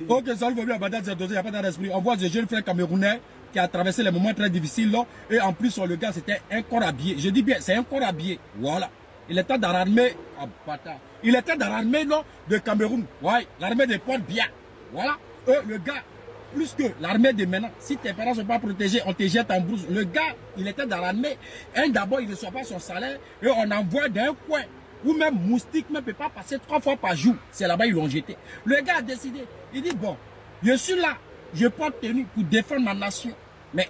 Ok, ça ne veut pas dire il n'y a pas d'esprit. On voit des jeunes frères camerounais qui a traversé les moments très difficiles. Là, et en plus, le gars, c'était un corps habillé. Je dis bien, c'est un corps habillé. Voilà. Il était dans l'armée. Il était dans l'armée de Cameroun. Ouais, l'armée des portes bien. Voilà. Le gars, plus que l'armée de maintenant, si tes parents ne sont pas protégés, on te jette en brousse. Le gars, il était dans l'armée. D'abord, il ne reçoit pas son salaire. Et on envoie d'un coin. Ou même moustique ne peut pas passer 3 fois par jour. C'est là-bas ils l'ont jeté. Le gars a décidé. Il dit, bon, je suis là. Je porte tenue pour défendre ma nation. Mais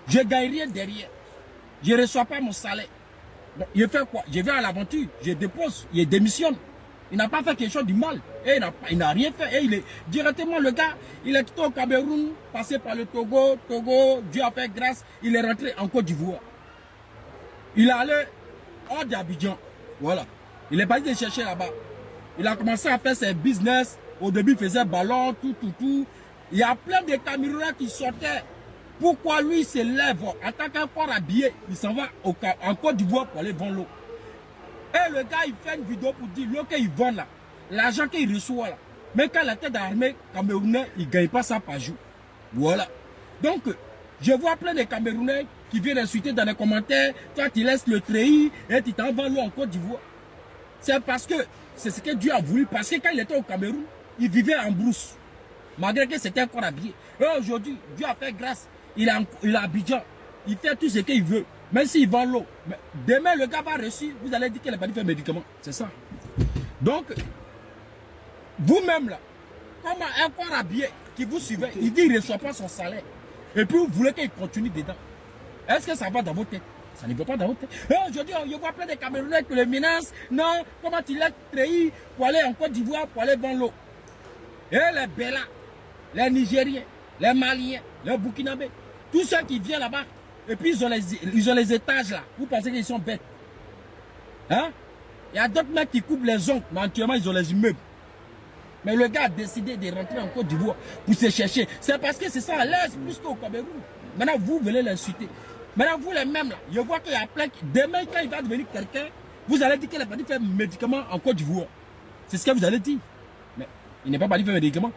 je ne gagne rien derrière. Je ne reçois pas mon salaire. Donc, je fais quoi? Je vais à l'aventure. Je dépose. Je démissionne. Il n'a pas fait quelque chose du mal. Et il n'a rien fait. Et il est directement, le gars, il est quitté au Cameroun, passé par le Togo. Dieu a fait grâce. Il est rentré en Côte d'Ivoire. Il est allé hors d'Abidjan. Voilà. Il est parti chercher là-bas. Il a commencé à faire ses business. Au début, il faisait ballon, tout. Il y a plein de Camerounais qui sortaient. Pourquoi lui, il se lève en tant qu'un corps habillé, il s'en va en Côte d'Ivoire pour aller vendre l'eau. Et le gars, il fait une vidéo pour dire l'eau qu'il vend là, l'argent qu'il reçoit là. Mais quand la tête d'armée camerounais, il ne gagne pas ça par jour. Voilà. Donc, je vois plein de Camerounais qui viennent insulter dans les commentaires. Toi, tu laisses le treillis et tu t'en vas l'eau en Côte d'Ivoire. C'est parce que c'est ce que Dieu a voulu. Parce que quand il était au Cameroun, il vivait en brousse. Malgré que c'était encore habillé. Et aujourd'hui, Dieu a fait grâce. Il est à Abidjan. Il fait tout ce qu'il veut. Même s'il vend l'eau. Demain, le gars va reçu. Vous allez dire qu'il n'a pas fait médicament. C'est ça. Donc, vous-même là, comme un corps habillé qui vous suivait, il dit qu'il ne reçoit pas son salaire. Et puis vous voulez qu'il continue dedans. Est-ce que ça va dans votre tête? Ça ne va pas dans votre tête. Et aujourd'hui, je vois plein de Camerounais qui le menacent. Non, comment tu l'as trahi pour aller en Côte d'Ivoire, pour aller vendre l'eau. Et les Bellas, les Nigériens, les Maliens, les Burkinabés, tous ceux qui viennent là-bas, et puis ils ont les étages là. Vous pensez qu'ils sont bêtes? Hein? Il y a d'autres mecs qui coupent les ongles, mais actuellement ils ont les immeubles. Mais le gars a décidé de rentrer en Côte d'Ivoire pour se chercher. C'est parce que c'est ça à l'aise plus qu'au Cameroun. Maintenant vous venez l'insulter. Maintenant vous les mêmes là, je vois qu'il y a plein qui... Demain quand il va devenir quelqu'un, vous allez dire qu'il n'a pas dû faire médicament en Côte d'Ivoire. C'est ce que vous allez dire. Mais il n'est pas parti faire médicament.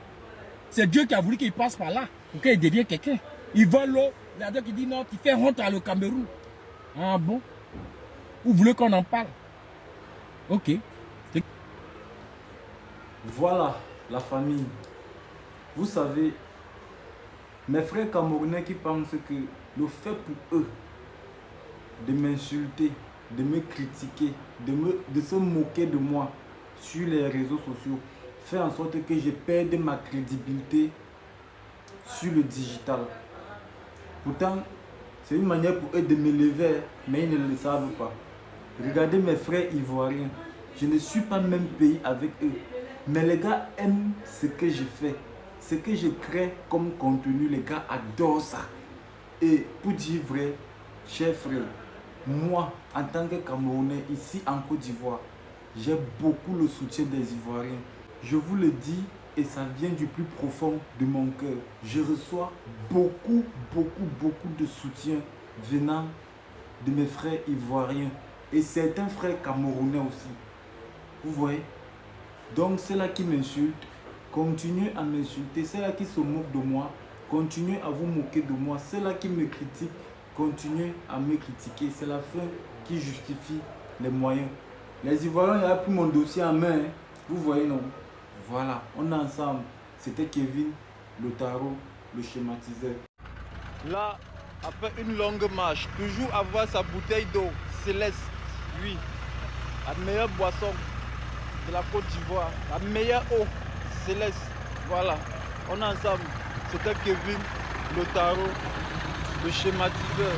C'est Dieu qui a voulu qu'il passe par là pour qu'il devienne quelqu'un. Il vole l'eau. Il y a d'autres qui disent non, tu fais honte à le Cameroun. Ah bon? Vous voulez qu'on en parle? Ok. Voilà la famille. Vous savez, mes frères camerounais qui pensent que le fait pour eux de m'insulter, de me critiquer, de se moquer de moi sur les réseaux sociaux fait en sorte que je perde ma crédibilité sur le digital. Pourtant, c'est une manière pour eux de me lever, mais ils ne le savent pas. Regardez mes frères ivoiriens, je ne suis pas même pays avec eux, mais les gars aiment ce que je fais, ce que je crée comme contenu, les gars adorent ça. Et pour dire vrai, chers frères, moi, en tant que Camerounais, ici en Côte d'Ivoire, j'ai beaucoup le soutien des Ivoiriens. Je vous le dis, et ça vient du plus profond de mon cœur. Je reçois beaucoup de soutien venant de mes frères ivoiriens et certains frères camerounais aussi. Vous voyez? Donc ceux-là qui m'insultent, continuez à m'insulter. Ceux-là qui se moquent de moi, continuez à vous moquer de moi. Ceux-là qui me critiquent, continuez à me critiquer. C'est la fin qui justifie les moyens. Les Ivoiriens, il a pris mon dossier en main. Hein. Vous voyez, non? Voilà, on est ensemble. C'était Kevin, le tarot, le schématiseur. Là, après une longue marche, toujours avoir sa bouteille d'eau céleste, oui, la meilleure boisson de la Côte d'Ivoire, la meilleure eau céleste. Voilà, on est ensemble. C'était Kevin, le tarot, le schématiseur.